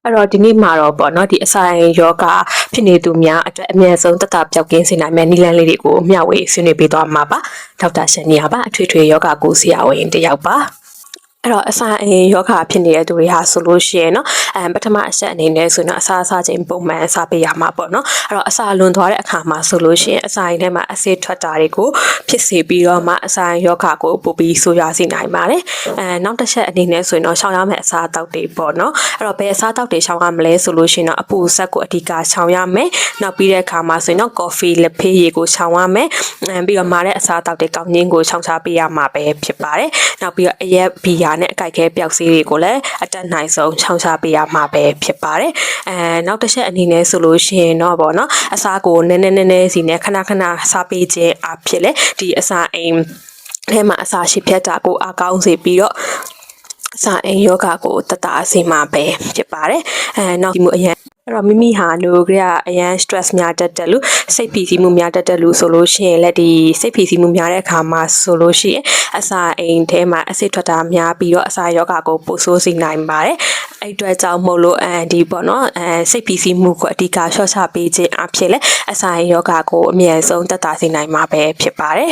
အဲ့တော့ဒီနေ့မှာတော့ပေါ့နော်ဒီအဆိုင်ယောဂဖြစ်နေသူများအတွက်အမြဲဆုံးသက်သာပျောက်ကင်းစေနိုင်မယ့်နည်းလမ်းလေးတွေကိုမျှဝေဆွေးနွေးပေးသွားမှာပါဒေါက်တာရှန်နီယာပါအထွေထွေယောဂကိုဆရာဝန်တယောက်ပါအဲ့တော့အစာယောဂဖြစ်နေတဲ့သူတွေဟာဆိုလို့ရှိရင်เนาะပထမအချက်အနေနဲ့ဆိုရင်တော့အစာအစာချင်းပုံမှန်အစာပေးရမှာပေါ့เนาะအဲ့တော့အစာလွန်သွားတဲ့အခါမှာဆိုလို့ရှိရင်အစာရင်းထဲမှာအဆစ်ထွက်တာတွေကိုဖြစ်စေပြီးတော့မှအစာယောဂကိုပို့ပြီးဆိုးရွားစေနိုင်ပါတယ်နောက်တစ်ချက်အနေနဲ့ဆိုရင်တော့ရှောင်ရမယ့်အစာအသောက်တွေပေါ့เนาะအဲ့တော့ဘယ်အစာအသောက်တွေရှောင်ရမလဲဆိုလို့ရှိရင်တော့အပူဆက်ကိုအဓိကရှောင်ရမယ်နောက်ပြီးတဲ့အခါမှာဆိုရင်တော့ကော်ဖီလက်ဖေးရည်ကိုရှောင်ရမယ်ပြီးတော့မာတဲ့အစာအသောက်တွေကောင်းခြင်းကိုရှောင်ရှားပေးရမှာပဲဖြစ်ပါတယ်နောက်ပြီးတော့အရက်ဘီယာနဲ့အကိုက်ခဲပျောက်ဆေးတွေကိုလည်းအတက်နိုင်ဆုံးရှောင်ရှားပေးရမှာပဲဖြစ်ပါတယ်နောက်တစ်ချက်အနေနဲ့ဆိုလို့ရှိရင်တော့ပေါ့နော်အစာကိုနည်းနည်းစီနဲ့ခဏစားပေးခြင်းအဖြစ်လေဒီအစာအိမ်ထဲမှာအစာရှိဖြတ်တာကိုအကောင်းစေပြီးတော့အစာအိမ်ယောဂကိုတတအစီမှာပဲဖြစ်ပါတယ်နောက်ဒီမှုအရင်အဲ့တော့မိမိဟာနိုကရအရန် stress များတတ်တယ်လို့စိတ်ဖိစီးမှုများတတ်တယ်လို့ဆိုလို့ရှိရင်လည်းဒီစိတ်ဖိစီးမှုများတဲ့အခါမှာဆိုလို့ရှိရင်အစာအိမ်ထဲမှာအဆစ်ထွက်တာများပြီးတော့အစာယောဂကိုပိုဆိုးစေနိုင်ပါတယ်အဲ့အတွက်ကြောင့်မို့လို့ဒီပေါ့နော်စိတ်ဖိစီးမှုကိုအဓိကရှော့ချပေးခြင်းအဖြစ်လဲအစာယောဂကိုအမြဲဆုံးသက်သာစေနိုင်မှာပဲဖြစ်ပါတယ်